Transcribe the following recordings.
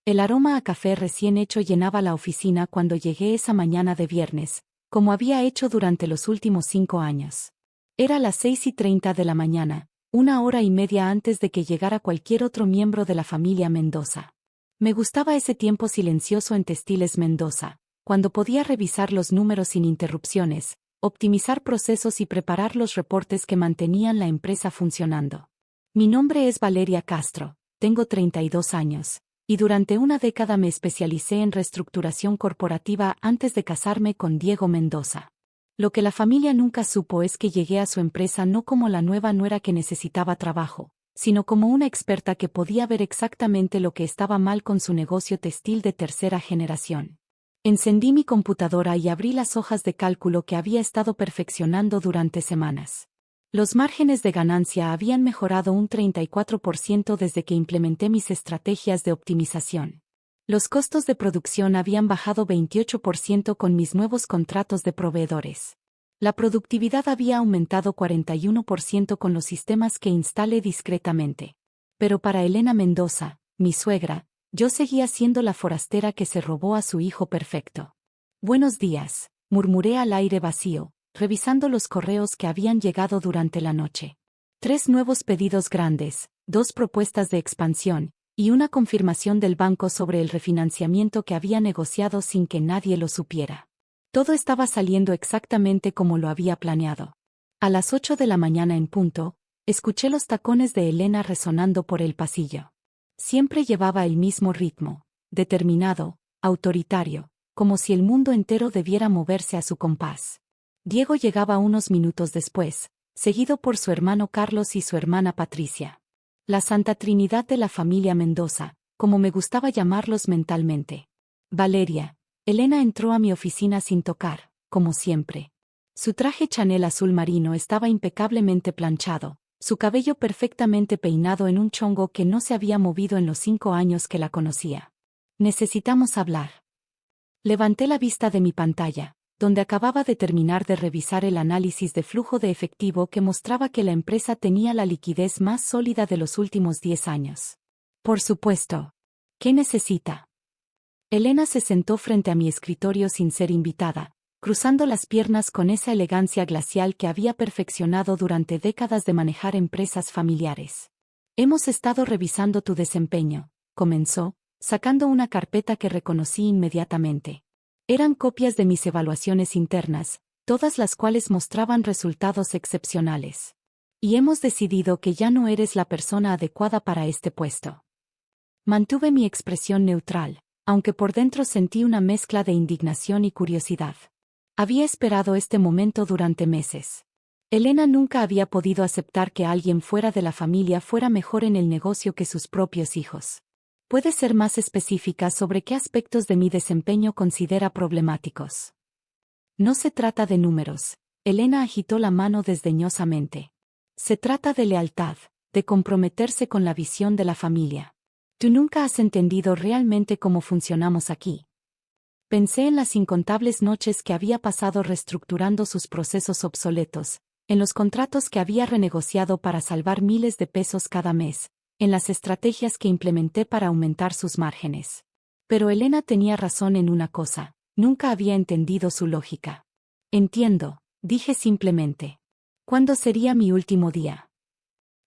El aroma a café recién hecho llenaba la oficina cuando llegué esa mañana de viernes, como había hecho durante los últimos 5 años. Era las 6:30 de la mañana, 1 hora y media antes de que llegara cualquier otro miembro de la familia Mendoza. Me gustaba ese tiempo silencioso en Textiles Mendoza, cuando podía revisar los números sin interrupciones, optimizar procesos y preparar los reportes que mantenían la empresa funcionando. Mi nombre es Valeria Castro, tengo 32 años, y durante una década me especialicé en reestructuración corporativa antes de casarme con Diego Mendoza. Lo que la familia nunca supo es que llegué a su empresa no como la nueva nuera que necesitaba trabajo, sino como una experta que podía ver exactamente lo que estaba mal con su negocio textil de tercera generación. Encendí mi computadora y abrí las hojas de cálculo que había estado perfeccionando durante semanas. Los márgenes de ganancia habían mejorado un 34% desde que implementé mis estrategias de optimización. Los costos de producción habían bajado 28% con mis nuevos contratos de proveedores. La productividad había aumentado 41% con los sistemas que instalé discretamente. Pero para Elena Mendoza, mi suegra, yo seguía siendo la forastera que se robó a su hijo perfecto. Buenos días, murmuré al aire vacío, revisando los correos que habían llegado durante la noche. 3 nuevos pedidos grandes, 2 propuestas de expansión, y una confirmación del banco sobre el refinanciamiento que había negociado sin que nadie lo supiera. Todo estaba saliendo exactamente como lo había planeado. A las 8 de la mañana en punto, escuché los tacones de Elena resonando por el pasillo. Siempre llevaba el mismo ritmo, determinado, autoritario, como si el mundo entero debiera moverse a su compás. Diego llegaba unos minutos después, seguido por su hermano Carlos y su hermana Patricia. La Santa Trinidad de la familia Mendoza, como me gustaba llamarlos mentalmente. Valeria. Elena entró a mi oficina sin tocar, como siempre. Su traje Chanel azul marino estaba impecablemente planchado, su cabello perfectamente peinado en un chongo que no se había movido en los 5 años que la conocía. Necesitamos hablar. Levanté la vista de mi pantalla, donde acababa de terminar de revisar el análisis de flujo de efectivo que mostraba que la empresa tenía la liquidez más sólida de los últimos 10 años. Por supuesto. ¿Qué necesita? Elena se sentó frente a mi escritorio sin ser invitada, cruzando las piernas con esa elegancia glacial que había perfeccionado durante décadas de manejar empresas familiares. Hemos estado revisando tu desempeño, comenzó, sacando una carpeta que reconocí inmediatamente. Eran copias de mis evaluaciones internas, todas las cuales mostraban resultados excepcionales. Y hemos decidido que ya no eres la persona adecuada para este puesto. Mantuve mi expresión neutral, aunque por dentro sentí una mezcla de indignación y curiosidad. Había esperado este momento durante meses. Elena nunca había podido aceptar que alguien fuera de la familia fuera mejor en el negocio que sus propios hijos. ¿Puede ser más específica sobre qué aspectos de mi desempeño considera problemáticos? No se trata de números. Elena agitó la mano desdeñosamente. Se trata de lealtad, de comprometerse con la visión de la familia. Tú nunca has entendido realmente cómo funcionamos aquí. Pensé en las incontables noches que había pasado reestructurando sus procesos obsoletos, en los contratos que había renegociado para salvar miles de pesos cada mes, en las estrategias que implementé para aumentar sus márgenes. Pero Elena tenía razón en una cosa, nunca había entendido su lógica. Entiendo, dije simplemente. ¿Cuándo sería mi último día?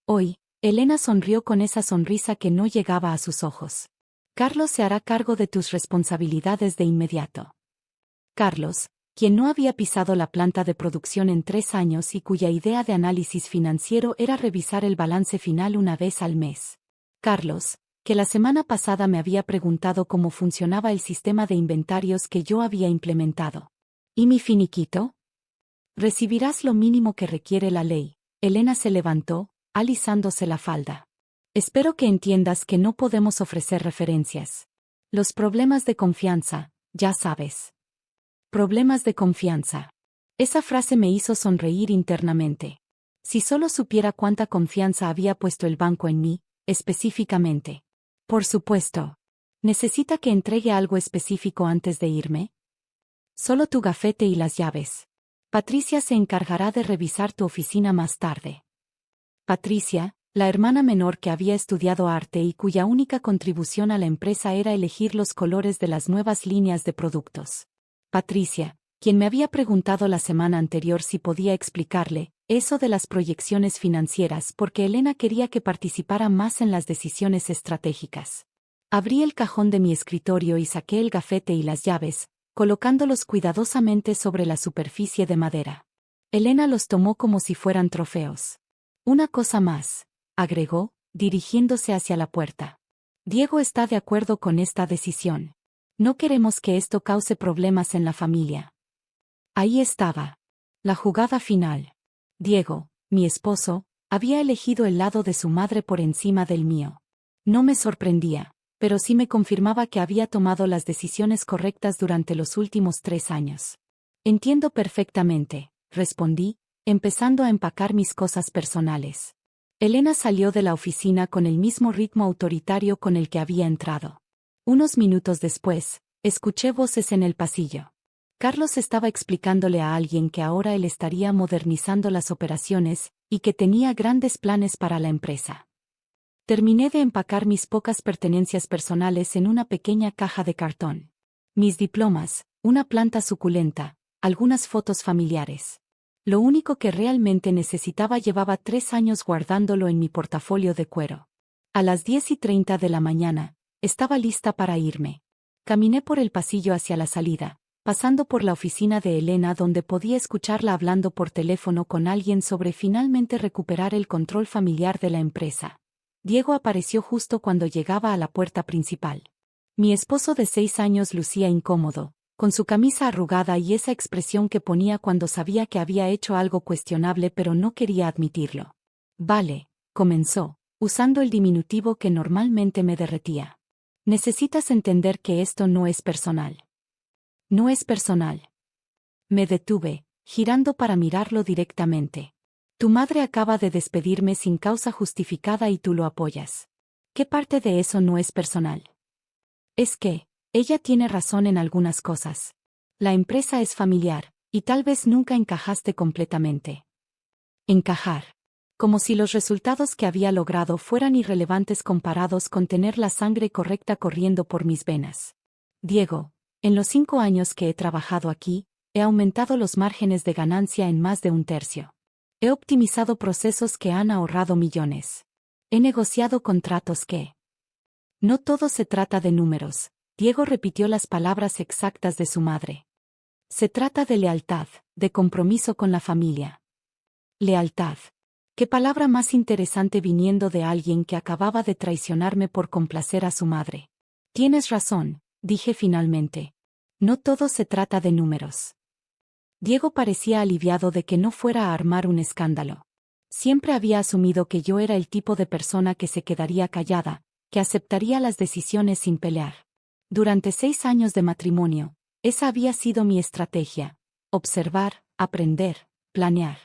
Hoy. Elena sonrió con esa sonrisa que no llegaba a sus ojos. Carlos se hará cargo de tus responsabilidades de inmediato. Carlos, quien no había pisado la planta de producción en 3 años y cuya idea de análisis financiero era revisar el balance final una vez al mes. Carlos, que la semana pasada me había preguntado cómo funcionaba el sistema de inventarios que yo había implementado. ¿Y mi finiquito? Recibirás lo mínimo que requiere la ley. Elena se levantó, alisándose la falda. Espero que entiendas que no podemos ofrecer referencias. Los problemas de confianza, ya sabes. Problemas de confianza. Esa frase me hizo sonreír internamente. Si solo supiera cuánta confianza había puesto el banco en mí, específicamente. Por supuesto. ¿Necesita que entregue algo específico antes de irme? Solo tu gafete y las llaves. Patricia se encargará de revisar tu oficina más tarde. Patricia, la hermana menor que había estudiado arte y cuya única contribución a la empresa era elegir los colores de las nuevas líneas de productos. Patricia, quien me había preguntado la semana anterior si podía explicarle eso de las proyecciones financieras porque Elena quería que participara más en las decisiones estratégicas. Abrí el cajón de mi escritorio y saqué el gafete y las llaves, colocándolos cuidadosamente sobre la superficie de madera. Elena los tomó como si fueran trofeos. Una cosa más, agregó, dirigiéndose hacia la puerta. Diego está de acuerdo con esta decisión. No queremos que esto cause problemas en la familia. Ahí estaba. La jugada final. Diego, mi esposo, había elegido el lado de su madre por encima del mío. No me sorprendía, pero sí me confirmaba que había tomado las decisiones correctas durante los últimos 3 años. Entiendo perfectamente, respondí, empezando a empacar mis cosas personales. Elena salió de la oficina con el mismo ritmo autoritario con el que había entrado. Unos minutos después, escuché voces en el pasillo. Carlos estaba explicándole a alguien que ahora él estaría modernizando las operaciones y que tenía grandes planes para la empresa. Terminé de empacar mis pocas pertenencias personales en una pequeña caja de cartón. Mis diplomas, una planta suculenta, algunas fotos familiares. Lo único que realmente necesitaba llevaba 3 años guardándolo en mi portafolio de cuero. A las 10:30 de la mañana, estaba lista para irme. Caminé por el pasillo hacia la salida, pasando por la oficina de Elena donde podía escucharla hablando por teléfono con alguien sobre finalmente recuperar el control familiar de la empresa. Diego apareció justo cuando llegaba a la puerta principal. Mi esposo de 6 años lucía incómodo, con su camisa arrugada y esa expresión que ponía cuando sabía que había hecho algo cuestionable pero no quería admitirlo. Vale, comenzó, usando el diminutivo que normalmente me derretía. Necesitas entender que esto no es personal. No es personal. Me detuve, girando para mirarlo directamente. Tu madre acaba de despedirme sin causa justificada y tú lo apoyas. ¿Qué parte de eso no es personal? Es que, ella tiene razón en algunas cosas. La empresa es familiar, y tal vez nunca encajaste completamente. Encajar. Como si los resultados que había logrado fueran irrelevantes comparados con tener la sangre correcta corriendo por mis venas. Diego, en los 5 años que he trabajado aquí, he aumentado los márgenes de ganancia en más de 1/3. He optimizado procesos que han ahorrado millones. He negociado contratos que... No todo se trata de números. Diego repitió las palabras exactas de su madre. Se trata de lealtad, de compromiso con la familia. Lealtad. Qué palabra más interesante viniendo de alguien que acababa de traicionarme por complacer a su madre. Tienes razón, dije finalmente. No todo se trata de números. Diego parecía aliviado de que no fuera a armar un escándalo. Siempre había asumido que yo era el tipo de persona que se quedaría callada, que aceptaría las decisiones sin pelear. Durante 6 años de matrimonio, esa había sido mi estrategia: observar, aprender, planear.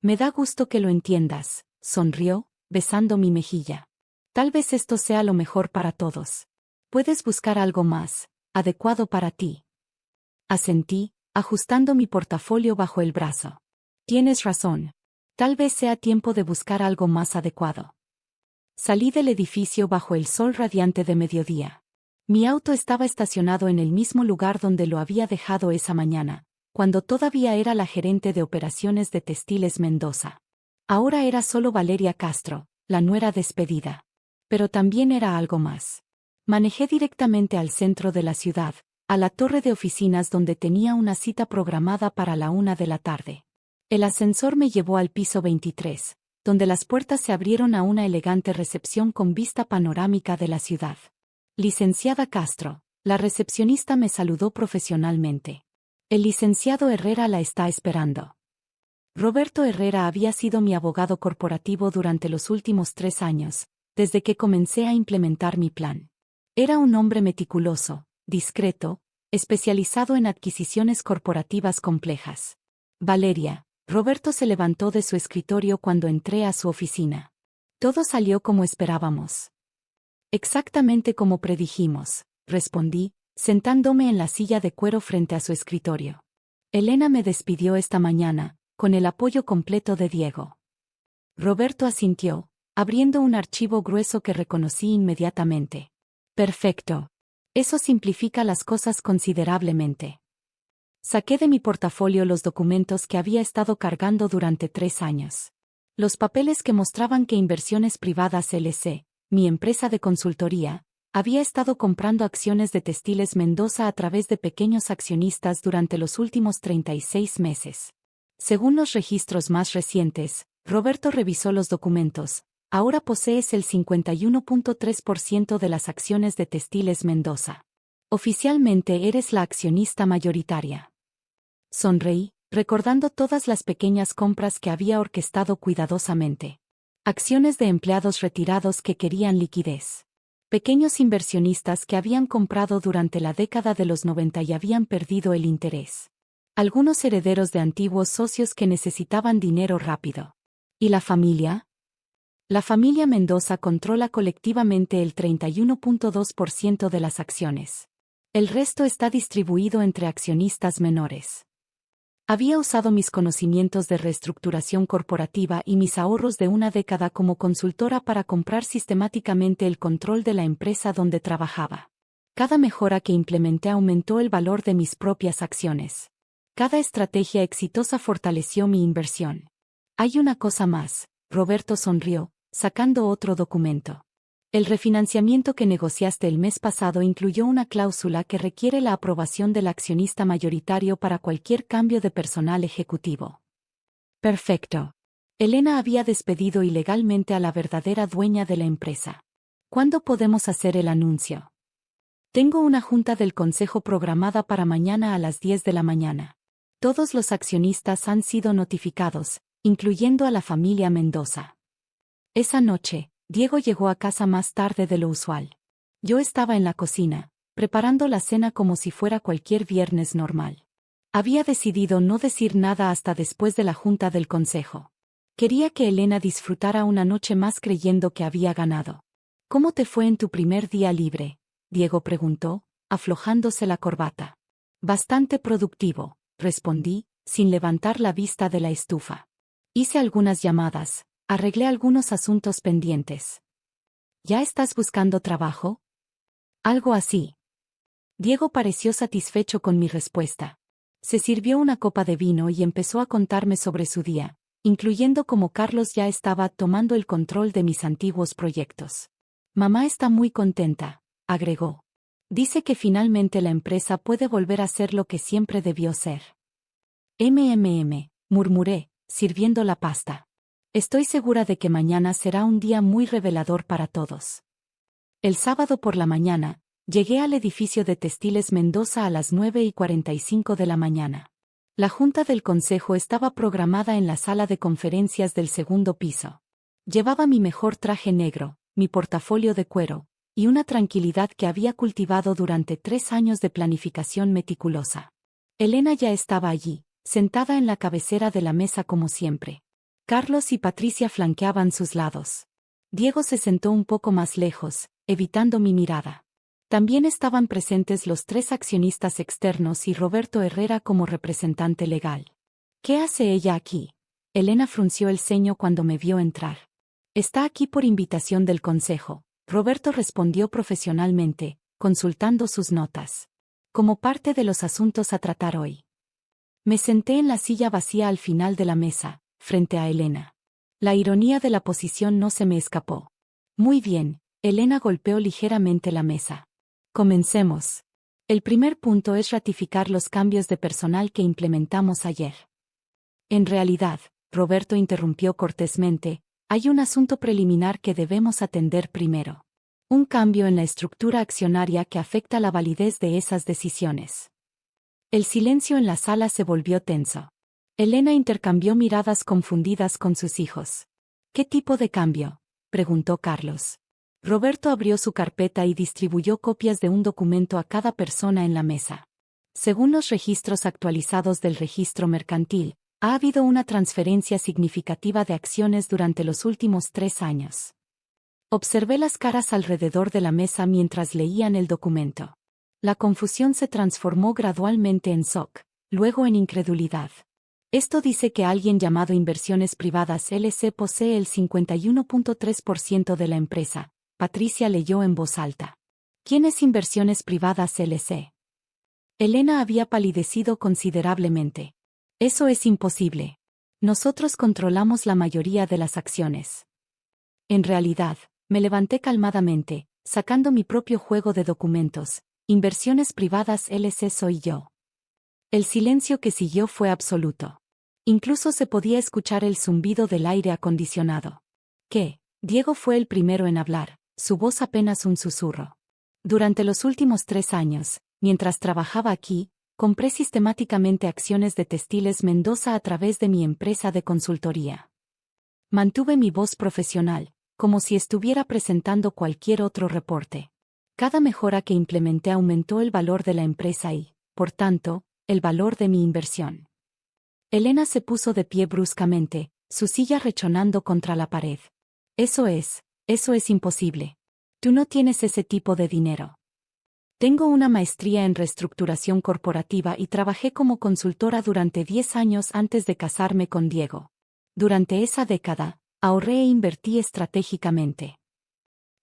Me da gusto que lo entiendas, sonrió, besando mi mejilla. Tal vez esto sea lo mejor para todos. Puedes buscar algo más adecuado para ti. Asentí, ajustando mi portafolio bajo el brazo. Tienes razón. Tal vez sea tiempo de buscar algo más adecuado. Salí del edificio bajo el sol radiante de mediodía. Mi auto estaba estacionado en el mismo lugar donde lo había dejado esa mañana, cuando todavía era la gerente de operaciones de Textiles Mendoza. Ahora era solo Valeria Castro, la nuera despedida. Pero también era algo más. Manejé directamente al centro de la ciudad, a la torre de oficinas donde tenía una cita programada para la 1 de la tarde. El ascensor me llevó al piso 23, donde las puertas se abrieron a una elegante recepción con vista panorámica de la ciudad. Licenciada Castro, la recepcionista me saludó profesionalmente. El licenciado Herrera la está esperando. Roberto Herrera había sido mi abogado corporativo durante los últimos 3 años, desde que comencé a implementar mi plan. Era un hombre meticuloso, discreto, especializado en adquisiciones corporativas complejas. Valeria, Roberto se levantó de su escritorio cuando entré a su oficina. Todo salió como esperábamos. Exactamente como predijimos, respondí, sentándome en la silla de cuero frente a su escritorio. Elena me despidió esta mañana, con el apoyo completo de Diego. Roberto asintió, abriendo un archivo grueso que reconocí inmediatamente. Perfecto. Eso simplifica las cosas considerablemente. Saqué de mi portafolio los documentos que había estado cargando durante 3 años. Los papeles que mostraban que Inversiones Privadas LC, mi empresa de consultoría, había estado comprando acciones de Textiles Mendoza a través de pequeños accionistas durante los últimos 36 meses. Según los registros más recientes, Roberto revisó los documentos. Ahora posees el 51.3% de las acciones de Textiles Mendoza. Oficialmente eres la accionista mayoritaria. Sonreí, recordando todas las pequeñas compras que había orquestado cuidadosamente. Acciones de empleados retirados que querían liquidez. Pequeños inversionistas que habían comprado durante la década de los 90 y habían perdido el interés. Algunos herederos de antiguos socios que necesitaban dinero rápido. ¿Y la familia? La familia Mendoza controla colectivamente el 31.2% de las acciones. El resto está distribuido entre accionistas menores. Había usado mis conocimientos de reestructuración corporativa y mis ahorros de una década como consultora para comprar sistemáticamente el control de la empresa donde trabajaba. Cada mejora que implementé aumentó el valor de mis propias acciones. Cada estrategia exitosa fortaleció mi inversión. Hay una cosa más, Roberto sonrió, sacando otro documento. El refinanciamiento que negociaste el mes pasado incluyó una cláusula que requiere la aprobación del accionista mayoritario para cualquier cambio de personal ejecutivo. Perfecto. Elena había despedido ilegalmente a la verdadera dueña de la empresa. ¿Cuándo podemos hacer el anuncio? Tengo una junta del consejo programada para mañana a las 10 de la mañana. Todos los accionistas han sido notificados, incluyendo a la familia Mendoza. Esa noche, Diego llegó a casa más tarde de lo usual. Yo estaba en la cocina, preparando la cena como si fuera cualquier viernes normal. Había decidido no decir nada hasta después de la junta del consejo. Quería que Elena disfrutara una noche más creyendo que había ganado. ¿Cómo te fue en tu primer día libre?, Diego preguntó, aflojándose la corbata. Bastante productivo, respondí, sin levantar la vista de la estufa. Hice algunas llamadas. Arreglé algunos asuntos pendientes. ¿Ya estás buscando trabajo? Algo así. Diego pareció satisfecho con mi respuesta. Se sirvió una copa de vino y empezó a contarme sobre su día, incluyendo cómo Carlos ya estaba tomando el control de mis antiguos proyectos. Mamá está muy contenta, agregó. Dice que finalmente la empresa puede volver a ser lo que siempre debió ser. Murmuré, sirviendo la pasta. Estoy segura de que mañana será un día muy revelador para todos. El sábado por la mañana, llegué al edificio de Textiles Mendoza a las 9:45 de la mañana. La junta del consejo estaba programada en la sala de conferencias del segundo piso. Llevaba mi mejor traje negro, mi portafolio de cuero, y una tranquilidad que había cultivado durante 3 años de planificación meticulosa. Elena ya estaba allí, sentada en la cabecera de la mesa como siempre. Carlos y Patricia flanqueaban sus lados. Diego se sentó un poco más lejos, evitando mi mirada. También estaban presentes los 3 accionistas externos y Roberto Herrera como representante legal. ¿Qué hace ella aquí? Elena frunció el ceño cuando me vio entrar. Está aquí por invitación del consejo, Roberto respondió profesionalmente, consultando sus notas. Como parte de los asuntos a tratar hoy. Me senté en la silla vacía al final de la mesa, frente a Elena. La ironía de la posición no se me escapó. Muy bien, Elena golpeó ligeramente la mesa. Comencemos. El primer punto es ratificar los cambios de personal que implementamos ayer. En realidad, Roberto interrumpió cortésmente, hay un asunto preliminar que debemos atender primero. Un cambio en la estructura accionaria que afecta la validez de esas decisiones. El silencio en la sala se volvió tenso. Elena intercambió miradas confundidas con sus hijos. ¿Qué tipo de cambio?, preguntó Carlos. Roberto abrió su carpeta y distribuyó copias de un documento a cada persona en la mesa. Según los registros actualizados del registro mercantil, ha habido una transferencia significativa de acciones durante los últimos 3 años. Observé las caras alrededor de la mesa mientras leían el documento. La confusión se transformó gradualmente en shock, luego en incredulidad. Esto dice que alguien llamado Inversiones Privadas LC posee el 51.3% de la empresa. Patricia leyó en voz alta. ¿Quién es Inversiones Privadas LC? Elena había palidecido considerablemente. Eso es imposible. Nosotros controlamos la mayoría de las acciones. En realidad, me levanté calmadamente, sacando mi propio juego de documentos. Inversiones Privadas LC soy yo. El silencio que siguió fue absoluto. Incluso se podía escuchar el zumbido del aire acondicionado. ¿Qué? Diego fue el primero en hablar, su voz apenas un susurro. Durante los últimos 3 años, mientras trabajaba aquí, compré sistemáticamente acciones de Textiles Mendoza a través de mi empresa de consultoría. Mantuve mi voz profesional, como si estuviera presentando cualquier otro reporte. Cada mejora que implementé aumentó el valor de la empresa y, por tanto, el valor de mi inversión. Elena se puso de pie bruscamente, su silla rechonando contra la pared. Eso es imposible. Tú no tienes ese tipo de dinero. Tengo una maestría en reestructuración corporativa y trabajé como consultora durante 10 años antes de casarme con Diego. Durante esa década, ahorré e invertí estratégicamente.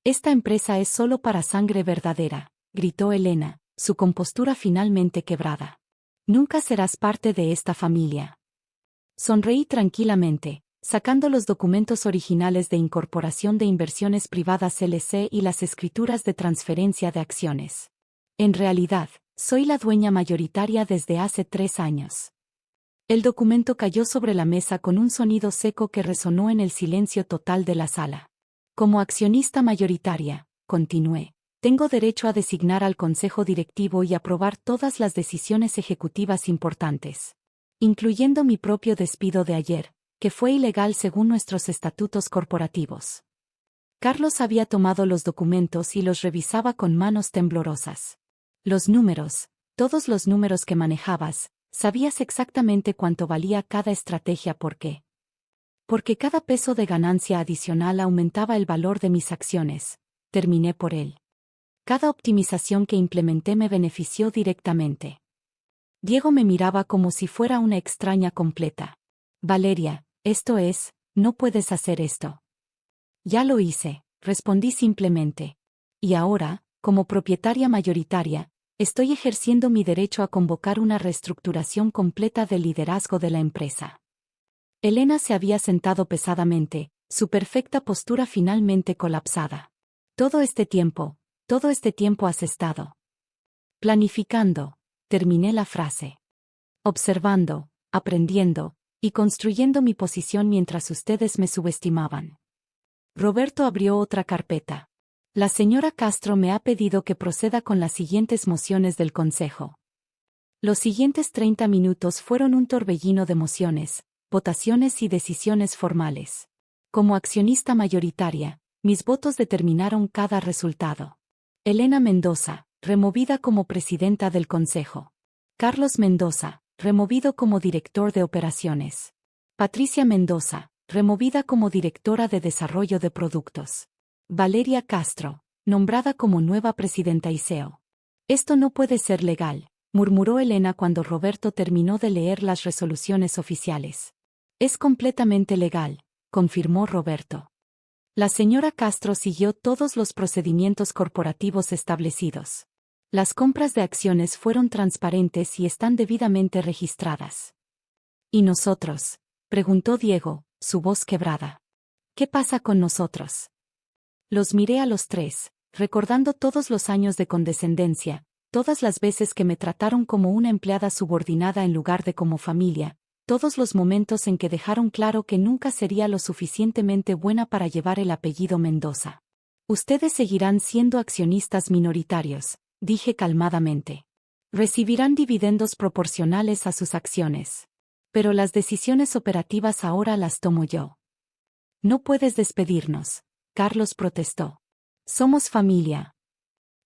Esta empresa es solo para sangre verdadera, gritó Elena, su compostura finalmente quebrada. Nunca serás parte de esta familia. Sonreí tranquilamente, sacando los documentos originales de incorporación de Inversiones Privadas LC y las escrituras de transferencia de acciones. En realidad, soy la dueña mayoritaria desde hace 3 años. El documento cayó sobre la mesa con un sonido seco que resonó en el silencio total de la sala. Como accionista mayoritaria, continué, tengo derecho a designar al consejo directivo y aprobar todas las decisiones ejecutivas importantes, incluyendo mi propio despido de ayer, que fue ilegal según nuestros estatutos corporativos. Carlos había tomado los documentos y los revisaba con manos temblorosas. Los números, todos los números que manejabas, sabías exactamente cuánto valía cada estrategia. ¿Por qué? Porque cada peso de ganancia adicional aumentaba el valor de mis acciones, terminé por él. Cada optimización que implementé me benefició directamente. Diego me miraba como si fuera una extraña completa. Valeria, no puedes hacer esto. Ya lo hice, respondí simplemente. Y ahora, como propietaria mayoritaria, estoy ejerciendo mi derecho a convocar una reestructuración completa del liderazgo de la empresa. Elena se había sentado pesadamente, su perfecta postura finalmente colapsada. Todo este tiempo has estado planificando, terminé la frase. Observando, aprendiendo, y construyendo mi posición mientras ustedes me subestimaban. Roberto abrió otra carpeta. La señora Castro me ha pedido que proceda con las siguientes mociones del Consejo. Los siguientes 30 minutos fueron un torbellino de mociones, votaciones y decisiones formales. Como accionista mayoritaria, mis votos determinaron cada resultado. Elena Mendoza, removida como presidenta del Consejo. Carlos Mendoza, removido como director de operaciones. Patricia Mendoza, removida como directora de desarrollo de productos. Valeria Castro, nombrada como nueva presidenta y CEO. Esto no puede ser legal, murmuró Elena cuando Roberto terminó de leer las resoluciones oficiales. Es completamente legal, confirmó Roberto. La señora Castro siguió todos los procedimientos corporativos establecidos. Las compras de acciones fueron transparentes y están debidamente registradas. ¿Y nosotros?, preguntó Diego, su voz quebrada. ¿Qué pasa con nosotros? Los miré a los 3, recordando todos los años de condescendencia, todas las veces que me trataron como una empleada subordinada en lugar de como familia, todos los momentos en que dejaron claro que nunca sería lo suficientemente buena para llevar el apellido Mendoza. Ustedes seguirán siendo accionistas minoritarios, dije calmadamente. Recibirán dividendos proporcionales a sus acciones. Pero las decisiones operativas ahora las tomo yo. No puedes despedirnos, Carlos protestó. Somos familia.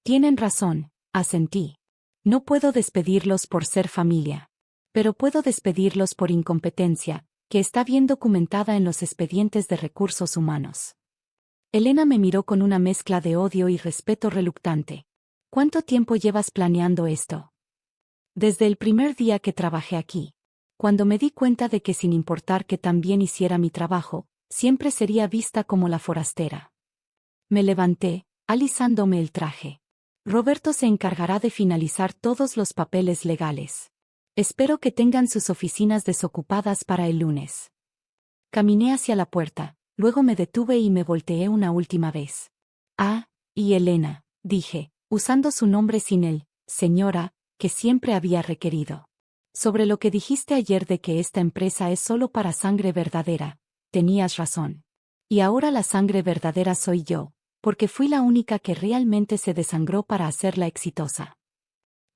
Tienen razón, asentí. No puedo despedirlos por ser familia. Pero puedo despedirlos por incompetencia, que está bien documentada en los expedientes de recursos humanos. Elena me miró con una mezcla de odio y respeto reluctante. ¿Cuánto tiempo llevas planeando esto? Desde el primer día que trabajé aquí. Cuando me di cuenta de que sin importar que tan bien hiciera mi trabajo, siempre sería vista como la forastera. Me levanté, alisándome el traje. Roberto se encargará de finalizar todos los papeles legales. Espero que tengan sus oficinas desocupadas para el lunes. Caminé hacia la puerta, luego me detuve y me volteé una última vez. Ah, y Elena, dije, usando su nombre sin el señora, que siempre había requerido. Sobre lo que dijiste ayer de que esta empresa es solo para sangre verdadera, tenías razón. Y ahora la sangre verdadera soy yo, porque fui la única que realmente se desangró para hacerla exitosa.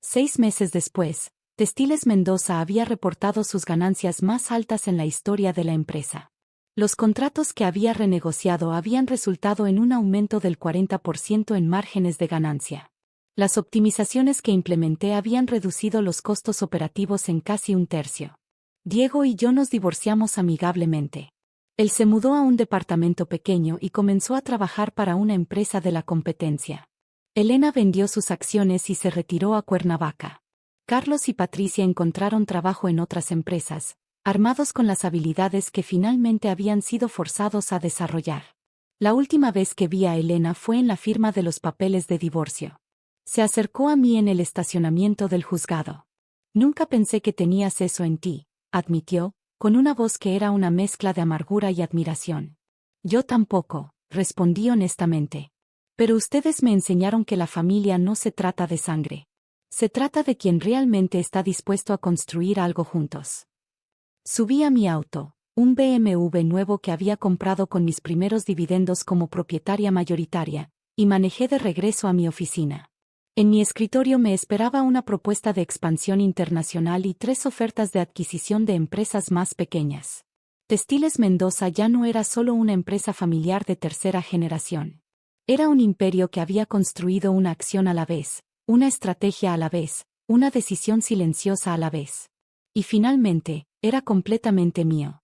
6 meses después, Textiles Mendoza había reportado sus ganancias más altas en la historia de la empresa. Los contratos que había renegociado habían resultado en un aumento del 40% en márgenes de ganancia. Las optimizaciones que implementé habían reducido los costos operativos en casi un tercio. Diego y yo nos divorciamos amigablemente. Él se mudó a un departamento pequeño y comenzó a trabajar para una empresa de la competencia. Elena vendió sus acciones y se retiró a Cuernavaca. Carlos y Patricia encontraron trabajo en otras empresas, armados con las habilidades que finalmente habían sido forzados a desarrollar. La última vez que vi a Elena fue en la firma de los papeles de divorcio. Se acercó a mí en el estacionamiento del juzgado. Nunca pensé que tenías eso en ti, admitió, con una voz que era una mezcla de amargura y admiración. Yo tampoco, respondí honestamente. Pero ustedes me enseñaron que la familia no se trata de sangre. Se trata de quien realmente está dispuesto a construir algo juntos. Subí a mi auto, un BMW nuevo que había comprado con mis primeros dividendos como propietaria mayoritaria, y manejé de regreso a mi oficina. En mi escritorio me esperaba una propuesta de expansión internacional y 3 ofertas de adquisición de empresas más pequeñas. Textiles Mendoza ya no era solo una empresa familiar de tercera generación. Era un imperio que había construido una acción a la vez, una estrategia a la vez, una decisión silenciosa a la vez. Y finalmente, era completamente mío.